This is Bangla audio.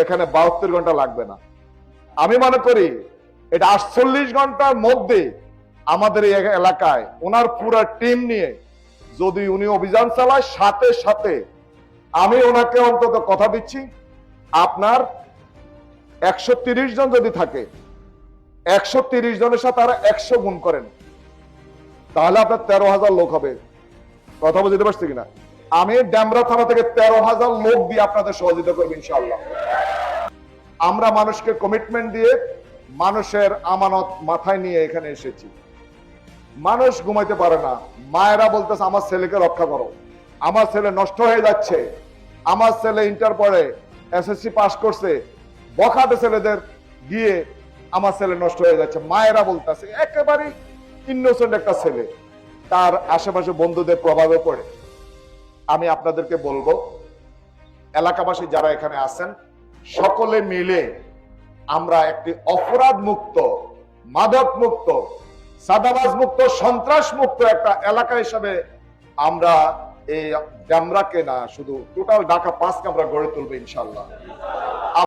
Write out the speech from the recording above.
এখানে 72 ঘন্টা লাগবে না। আমি মনে করি এটা 48 ঘন্টার মধ্যে আমাদের এই এলাকায় ওনার পুরো টিম নিয়ে যদি উনি অভিযান চালায়, সাথে সাথে আমি ওনাকে অন্তত কথা দিচ্ছি, আপনার 130 জন যদি থাকে, 130 জনের সাথে আর 100 গুণ করেন, তাহলে আপনার 13,000 লোক হবে। কথা বুঝতে পারছি কিনা? আমি ডেমরা থানা থেকে 13,000 লোক দিয়ে আপনাদের সহযোগিতা করবো ইনশাআল্লাহ। আমরা মানুষকে কমিটমেন্ট দিয়ে মানুষের আমানত মাথায় নিয়ে এখানে এসেছি। মানুষ ঘুমাইতে পারে না, মায়েরা বলতেছে আমার ছেলেকে রক্ষা করো, আমার ছেলে নষ্ট হয়ে যাচ্ছে, আমার ছেলে ইন্টার পড়ে এসএসসি পাস করছে, বখাটে ছেলেদের গিয়ে আমার ছেলে নষ্ট হয়ে যাচ্ছে। মায়েরা বলতেছে, একেবারে ইনোসেন্ট একটা ছেলে, তার আশেপাশে বন্ধুদের প্রভাবে পড়ে। আমি আপনাদেরকে বলবো, এলাকাবাসী যারা এখানে আছেন সকলে মিলে আমরা একটি অপরাধ মুক্ত, মাদক মুক্ত, সাদাবাজ মুক্ত, সন্ত্রাস মুক্ত একটা এলাকা হিসাবে আমরা এই ডেমরাকে না, শুধু টোটাল ঢাকা 5কে আমরা গড়ে তুলবো ইনশাআল্লাহ।